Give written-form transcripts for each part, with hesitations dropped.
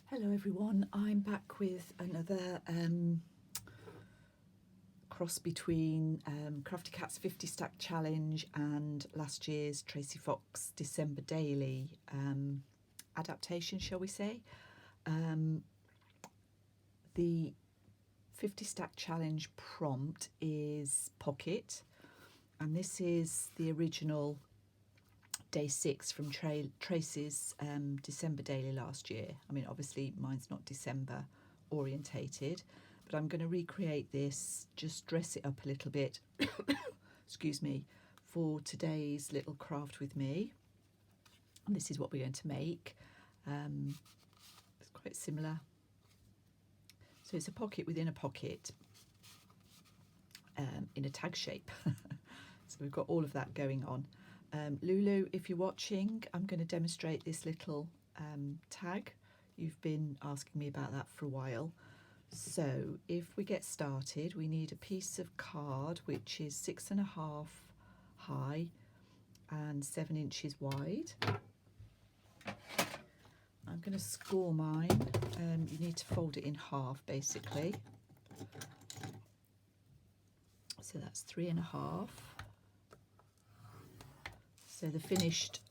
Hello everyone, I'm back with another cross between Crafty Cat's 50 Stack Challenge and last year's Tracy Fox December Daily adaptation, shall we say. The 50 Stack Challenge prompt is pocket, and this is the original day 6 from Tracy's December daily last year. I mean, obviously mine's not December orientated, but I'm going to recreate this, just dress it up a little bit excuse me, for today's little craft with me. And this is what we're going to make. It's quite similar. So it's a pocket within a pocket in a tag shape. So we've got all of that going on. Lulu, if you're watching, I'm going to demonstrate this little tag. You've been asking me about that for a while. So if we get started, we need a piece of card which is 6.5 high and 7 inches wide. I'm going to score mine. You need to fold it in half basically. So that's 3.5. So the finished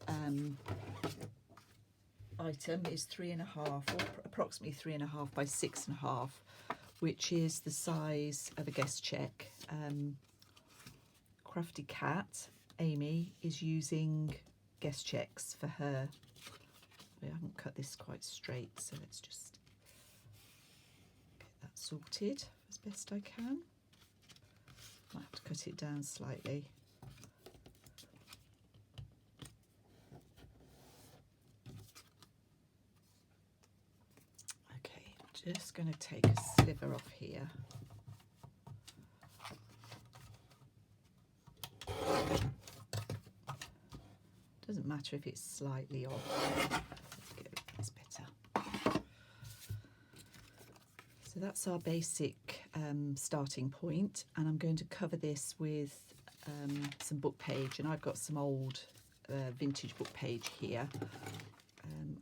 item is 3.5, or approximately 3.5 by 6.5, which is the size of a guest check. Crafty Cat, Amy, is using guest checks for her. I haven't cut this quite straight, so let's just get that sorted as best I can. Might have to cut it down slightly. Just going to take a sliver off here. Doesn't matter if it's slightly off. That's better. So that's our basic starting point, and I'm going to cover this with some book page, and I've got some old vintage book page here.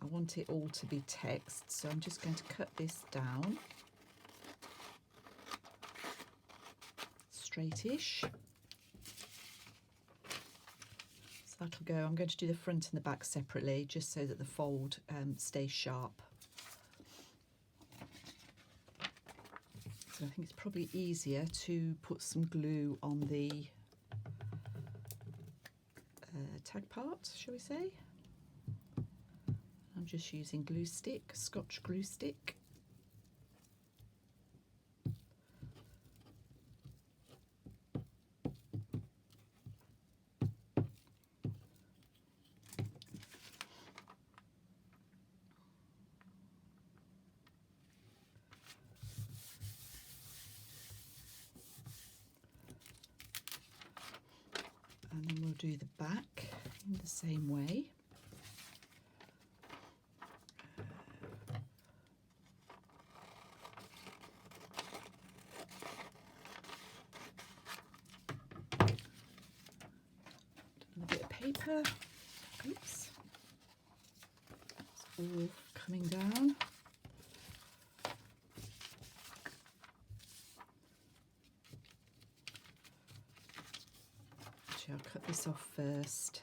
I want it all to be text, so I'm just going to cut this down straightish. So that'll go. I'm going to do the front and the back separately, just so that the fold stays sharp. So I think it's probably easier to put some glue on the tag part, shall we say? I'm just using glue stick, Scotch glue stick. And then we'll do the back in the same way. Paper. Oops. It's all coming down. Actually, I'll cut this off first.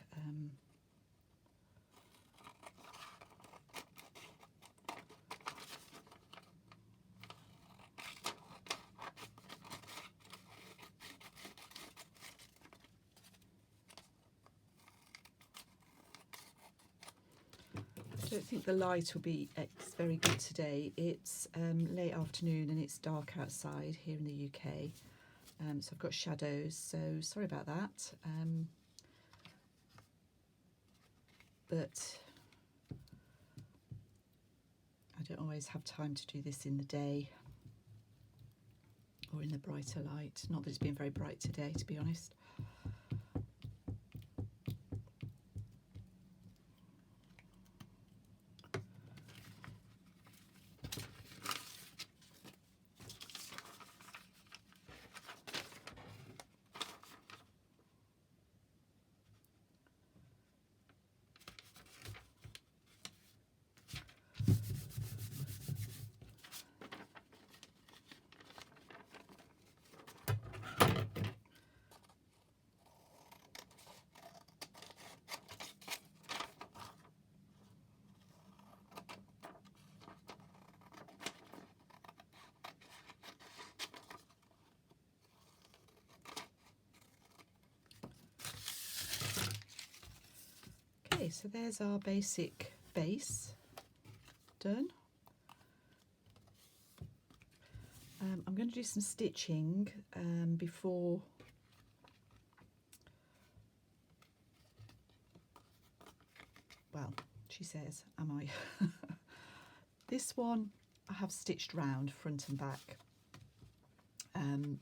I don't think the light will be very good today. It's late afternoon and it's dark outside here in the UK, so I've got shadows, so sorry about that. But I don't always have time to do this in the day or in the brighter light. Not that it's been very bright today, to be honest. so there's our basic base done. I'm going to do some stitching before well, she says, am I? This one I have stitched round front and back, and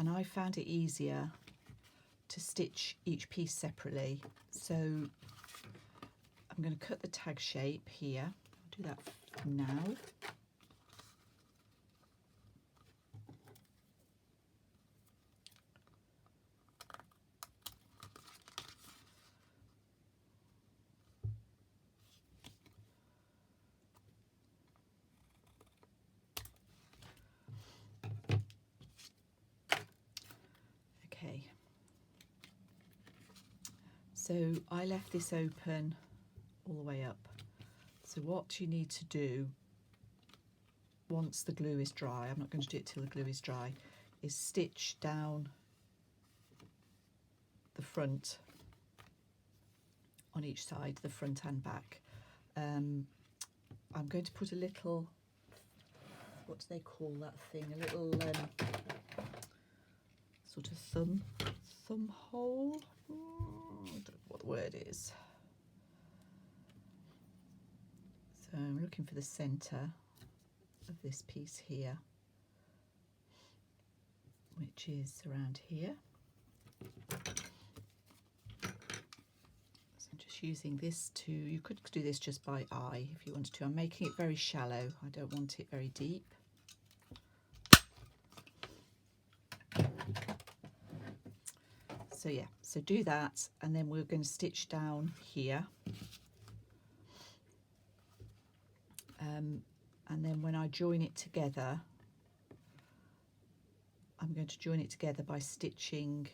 I found it easier to stitch each piece separately, so I'm going to cut the tag shape here. I'll do that now. Okay, so I left this open all the way up. So what you need to do once the glue is dry, I'm not going to do it till the glue is dry, is stitch down the front on each side, the front and back. I'm going to put a little, what do they call that thing, a little sort of thumb hole, I don't know what the word is. So I'm looking for the centre of this piece here, which is around here. So I'm just using this to, you could do this just by eye if you wanted to. I'm making it very shallow, I don't want it very deep. So yeah, so do that, and then we're going to stitch down here. And then when I join it together, I'm going to join it together by stitching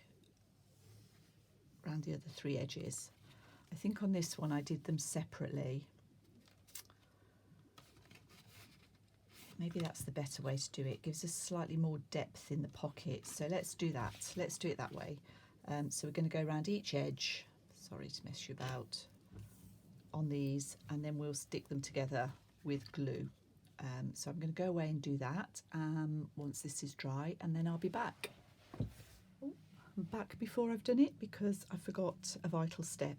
around the other three edges. I think on this one I did them separately. Maybe that's the better way to do it. It gives us slightly more depth in the pocket. So let's do that. Let's do it that way. So we're going to go around each edge, sorry to mess you about, on these, and then we'll stick them together with glue. So I'm going to go away and do that once this is dry, and then I'll be back. Oh, I'm back before I've done it because I forgot a vital step.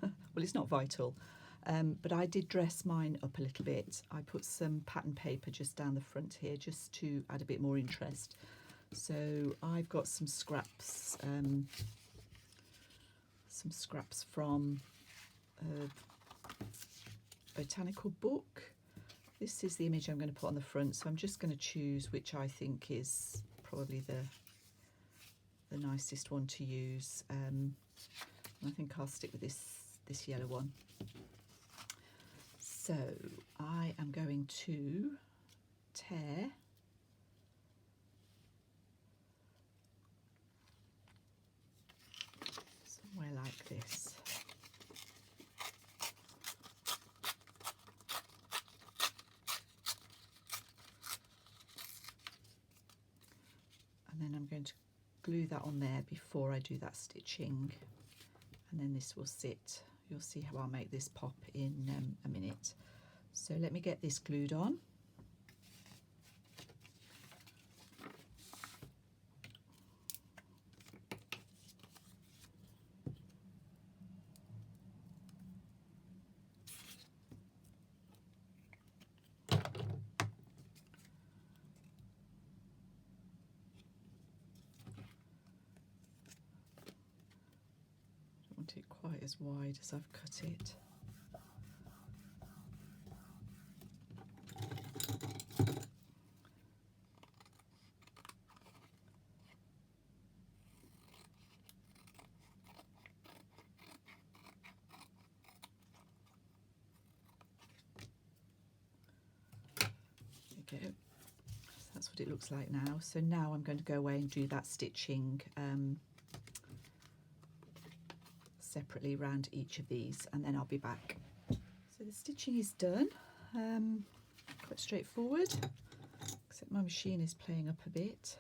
Well, it's not vital, but I did dress mine up a little bit. I put some pattern paper just down the front here just to add a bit more interest. So I've got some scraps from a botanical book. This is the image I'm going to put on the front, so I'm just going to choose which I think is probably the nicest one to use. I think I'll stick with this yellow one. So I am going to tear somewhere like this. And then I'm going to glue that on there before I do that stitching, and then this will sit. You'll see how I'll make this pop in a minute. So let me get this glued on. It quite as wide as I've cut it. There we go. So that's what it looks like now. So now I'm going to go away and do that stitching separately around each of these, and then I'll be back. So the stitching is done, quite straightforward, except my machine is playing up a bit.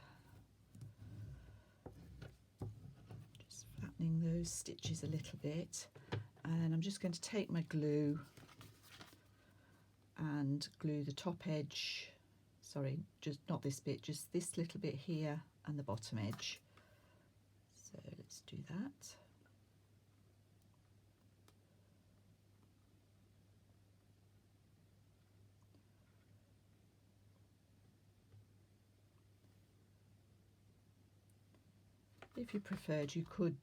Just flattening those stitches a little bit, And then I'm just going to take my glue and glue the top edge, sorry, just not this bit, just this little bit here and the bottom edge. So let's do that. If you preferred, you could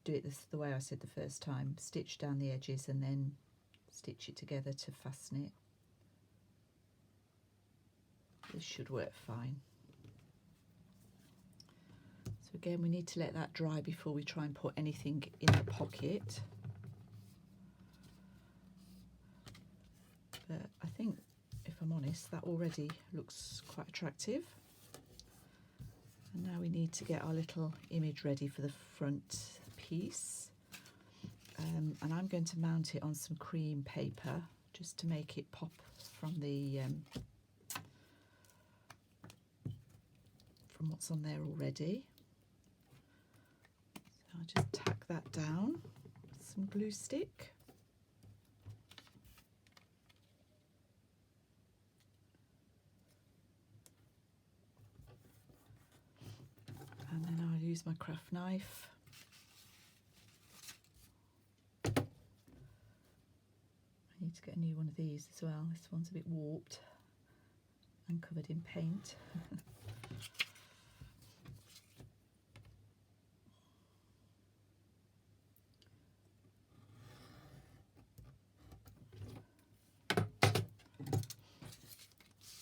do it the way I said the first time, stitch down the edges and then stitch it together to fasten it. This should work fine. So again, we need to let that dry before we try and put anything in the pocket. But I think, if I'm honest, that already looks quite attractive. And now we need to get our little image ready for the front piece. And I'm going to mount it on some cream paper just to make it pop from the from what's on there already. So I'll just tack that down with some glue stick. And then I'll use my craft knife. I need to get a new one of these as well. This one's a bit warped and covered in paint.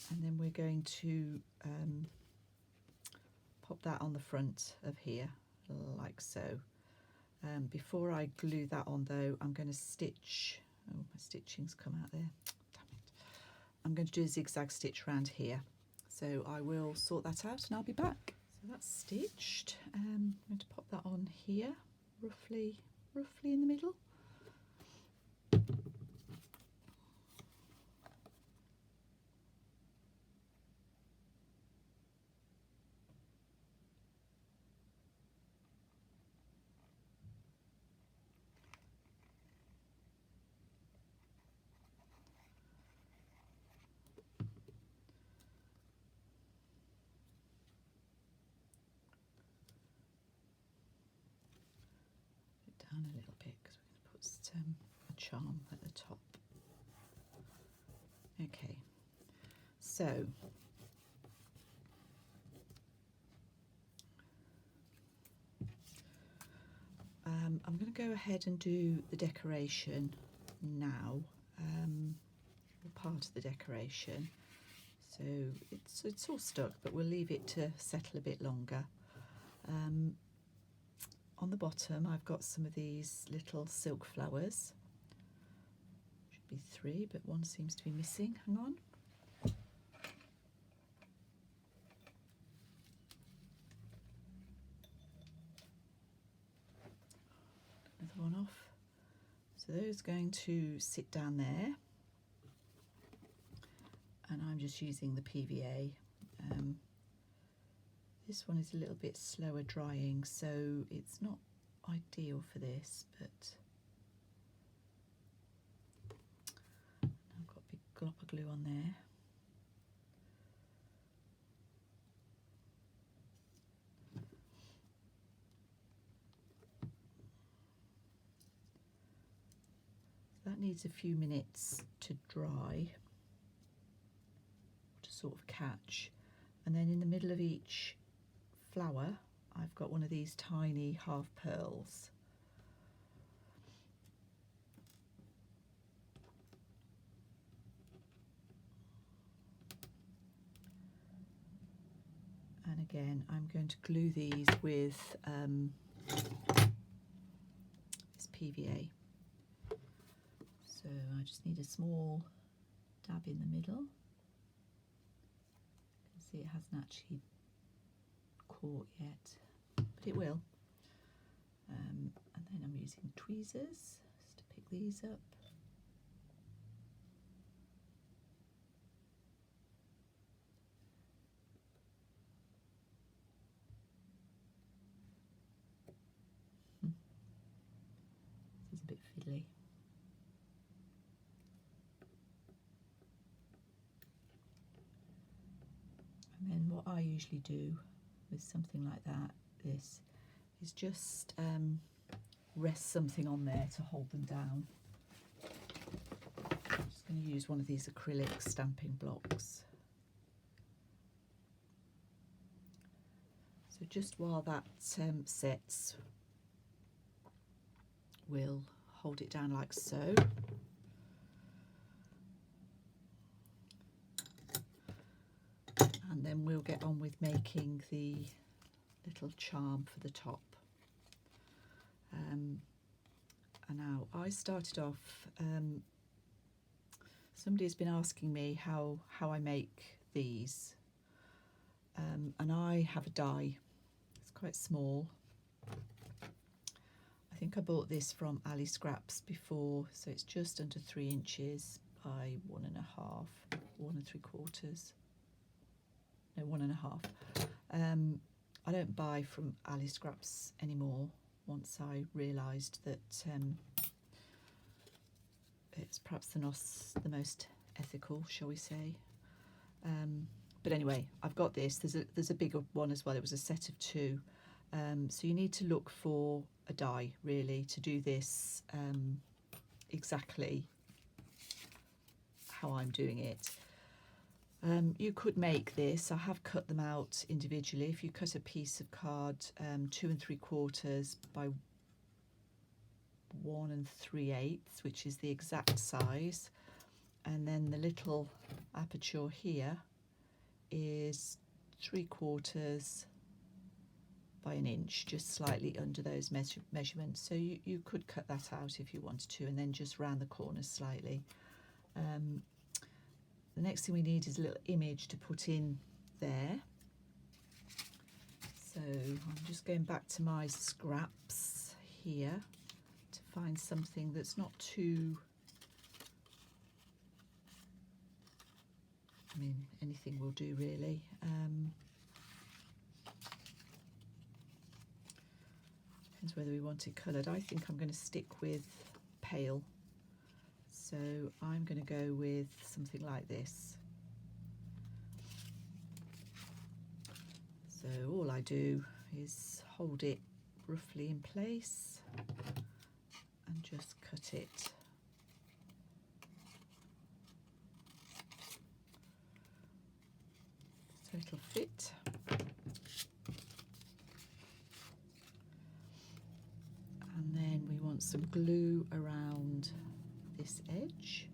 And then we're going to pop that on the front of here, like so. Before I glue that on though, I'm going to stitch, oh, my stitching's come out there, damn it. I'm going to do a zigzag stitch around here. So I will sort that out and I'll be back. So that's stitched. I'm going to pop that on here, roughly in the middle. Down a little bit because we're going to put a charm at the top. Okay, so I'm going to go ahead and do the decoration now, or part of the decoration. So it's all stuck, but we'll leave it to settle a bit longer. On the bottom I've got some of these little silk flowers. Should be 3, but one seems to be missing. Hang on. Another one off. So those are going to sit down there. And I'm just using the PVA. This one is a little bit slower drying, so it's not ideal for this, but I've got a big glop of glue on there. That needs a few minutes to dry, to sort of catch. And then in the middle of each flower, I've got one of these tiny half pearls. And again, I'm going to glue these with this PVA. So I just need a small dab in the middle. You can see it hasn't actually caught yet, but it will. And then I'm using tweezers just to pick these up. This is a bit fiddly. what I usually do with something like that, this, is just rest something on there to hold them down. I'm just going to use one of these acrylic stamping blocks. So just while that sets, we'll hold it down like so. And then we'll get on with making the little charm for the top. And now I started off, somebody's been asking me how I make these, and I have a die. It's quite small. I think I bought this from Ali Scraps before, so it's just under 3 inches by 1.5, 1 3/4. No, 1.5. I don't buy from Ali Scraps anymore once I realised that it's perhaps the most ethical, shall we say. But anyway, I've got this. There's a bigger one as well. It was a set of 2. So you need to look for a die, really, to do this exactly how I'm doing it. You could make this. I have cut them out individually. If you cut a piece of card 2 3/4 by 1 3/8, which is the exact size, and then the little aperture here is 3/4 by 1 inch, just slightly under those measurements. So you could cut that out if you wanted to, and then just round the corners slightly. The next thing we need is a little image to put in there. So I'm just going back to my scraps here to find something that's not too, I mean, anything will do really. Depends whether we want it coloured. I think I'm going to stick with pale. So I'm going to go with something like this. So all I do is hold it roughly in place and just cut it. So it'll fit. And then we want some glue around this edge.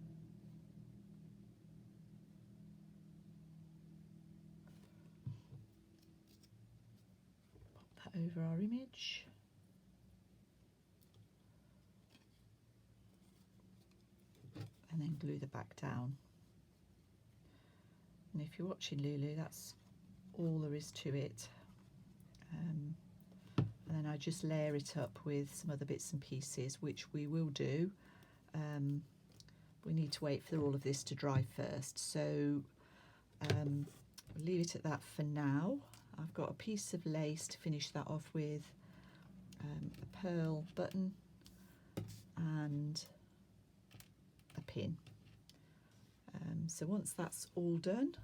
Pop that over our image. And then glue the back down. And if you're watching Lulu, that's all there is to it. And then I just layer it up with some other bits and pieces, which we will do. We need to wait for all of this to dry first, so we'll leave it at that for now. I've got a piece of lace to finish that off with, a pearl button and a pin. So once that's all done,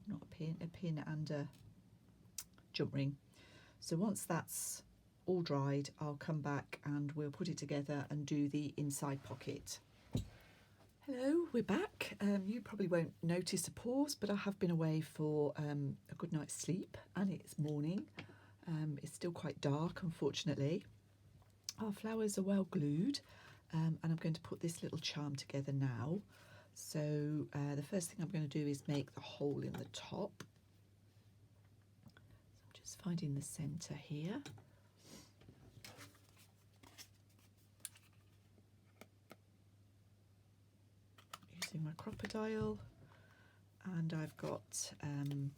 not a pin and a jump ring. So once that's all dried, I'll come back and we'll put it together and do the inside pocket. Hello, we're back. You probably won't notice a pause, but I have been away for a good night's sleep and it's morning. It's still quite dark, unfortunately. Our flowers are well glued, and I'm going to put this little charm together now. So the first thing I'm going to do is make the hole in the top. So I'm just finding the centre here. Using my crocodile, and I've got an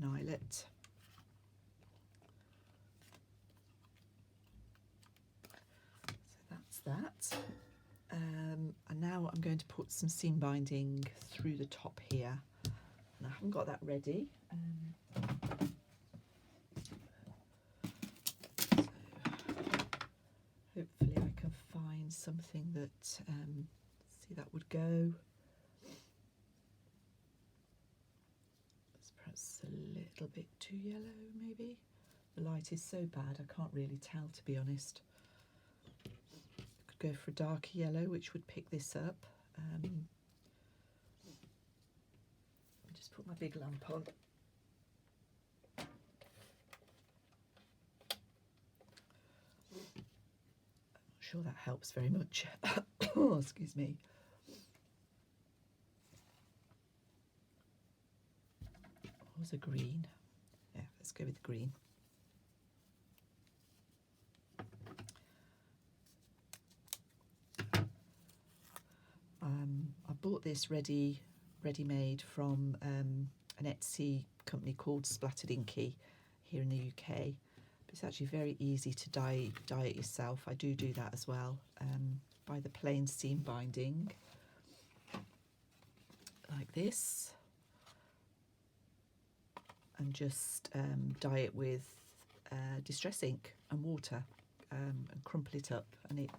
eyelet. So that's that. And now I'm going to put some seam binding through the top here. And I haven't got that ready. So hopefully I can find something that see that would go. Let's perhaps little bit too yellow maybe. The light is so bad I can't really tell, to be honest. Could go for a darker yellow, which would pick this up. Let me just put my big lamp on. I'm not sure that helps very much. Oh, excuse me. What was a green? Yeah, let's go with the green. I bought this ready-made from an Etsy company called Splattered Inky here in the UK. But it's actually very easy to dye it yourself. I do that as well. Buy the plain seam binding like this, and just dye it with distress ink and water, and crumple it up, and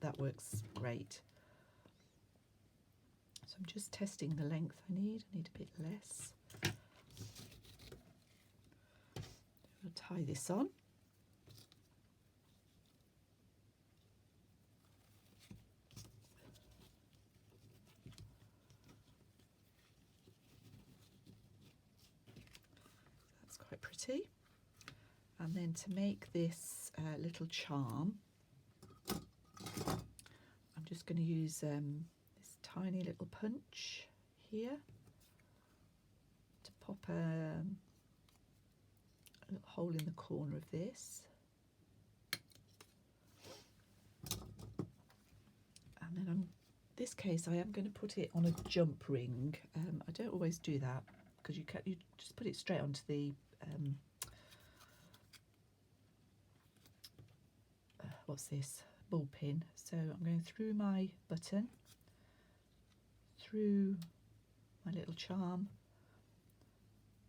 that works great. So I'm just testing the length I need. I need a bit less. I'll tie this on. That's quite pretty. And then to make this little charm, I'm just going to use this tiny little punch here to pop a little hole in the corner of this. And then in this case I am going to put it on a jump ring. I don't always do that because you just put it straight onto the what's this, ball pin. So I'm going through my button, through my little charm,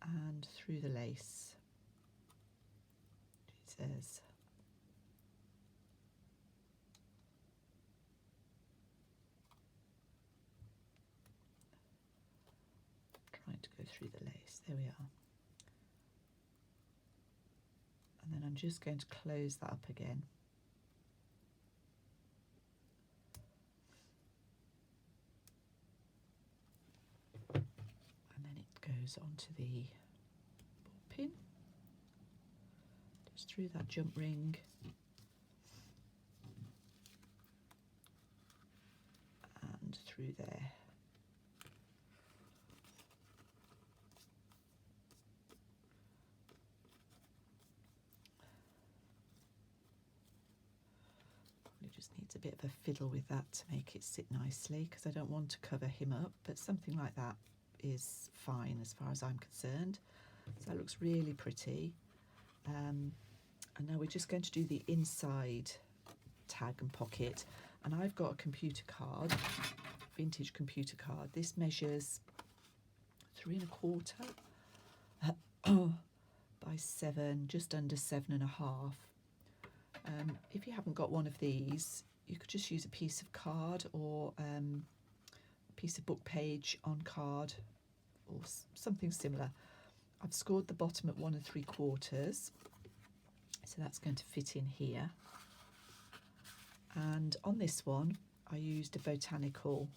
and through the lace. It says trying to go through the lace. There we are. And then I'm just going to close that up again. And then it goes onto the ball pin, just through that jump ring, and through there. Just needs a bit of a fiddle with that to make it sit nicely, because I don't want to cover him up, but something like that is fine as far as I'm concerned. So that looks really pretty. And now we're just going to do the inside tag and pocket, and I've got a computer card, vintage computer card. This measures 3 1/4 by 7, just under 7.5. If you haven't got one of these, you could just use a piece of card or a piece of book page on card or something similar. I've scored the bottom at 1 3/4, so that's going to fit in here. And on this one I used a botanical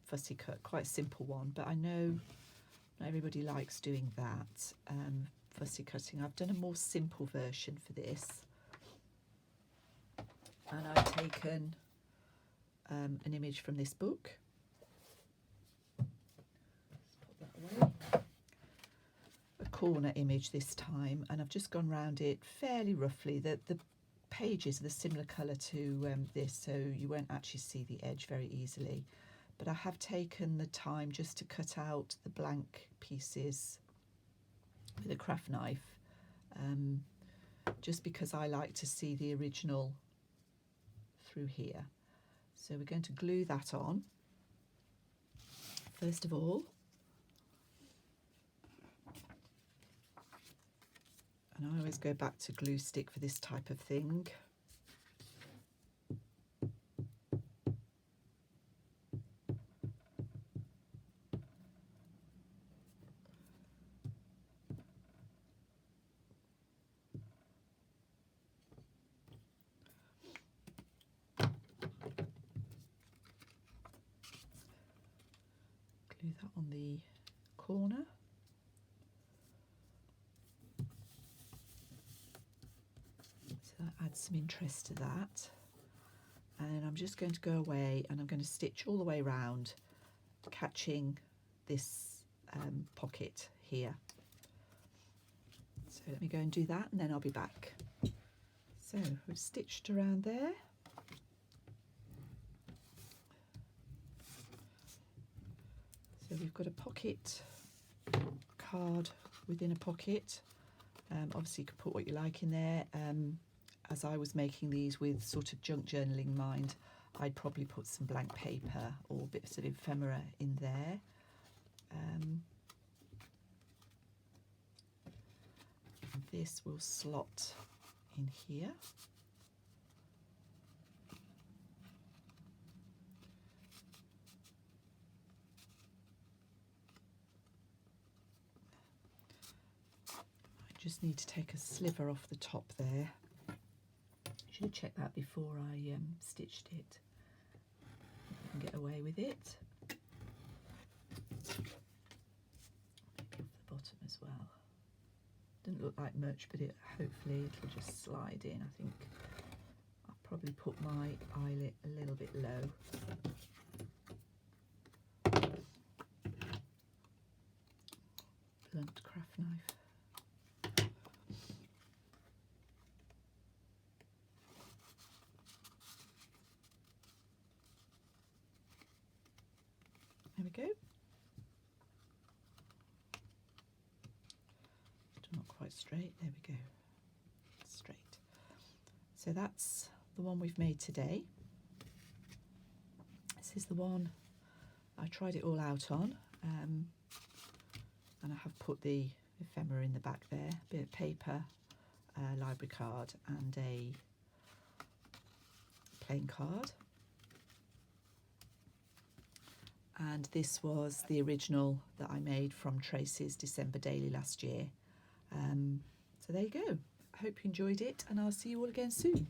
fussy cut, quite a simple one, but I know not everybody likes doing that, fussy cutting. I've done a more simple version for this. And I've taken an image from this book. Let's put that away. A corner image this time, and I've just gone round it fairly roughly. The pages are the similar colour to this, so you won't actually see the edge very easily. But I have taken the time just to cut out the blank pieces with a craft knife, just because I like to see the original through here. So we're going to glue that on first of all, and I always go back to glue stick for this type of thing. glue that on the corner. So that adds some interest to that. And I'm just going to go away and I'm going to stitch all the way around, catching this pocket here. So let me go and do that and then I'll be back. So we've stitched around there. So we've got a pocket card within a pocket. Obviously you can put what you like in there. As I was making these with sort of junk journaling in mind, I'd probably put some blank paper or bits of ephemera in there. This will slot in here. I just need to take a sliver off the top there. Should have checked that before I stitched it. I can get away with it. Maybe off the bottom as well. Didn't look like much, but hopefully it'll just slide in. I think I'll probably put my eyelet a little bit low. Blunt craft knife. There we go. Still not quite straight. There we go. Straight. So that's the one we've made today. This is the one I tried it all out on, and I have put the ephemera in the back there. A bit of paper, a library card, and a plain card. And this was the original that I made from Tracy's December Daily last year. So there you go. I hope you enjoyed it and I'll see you all again soon.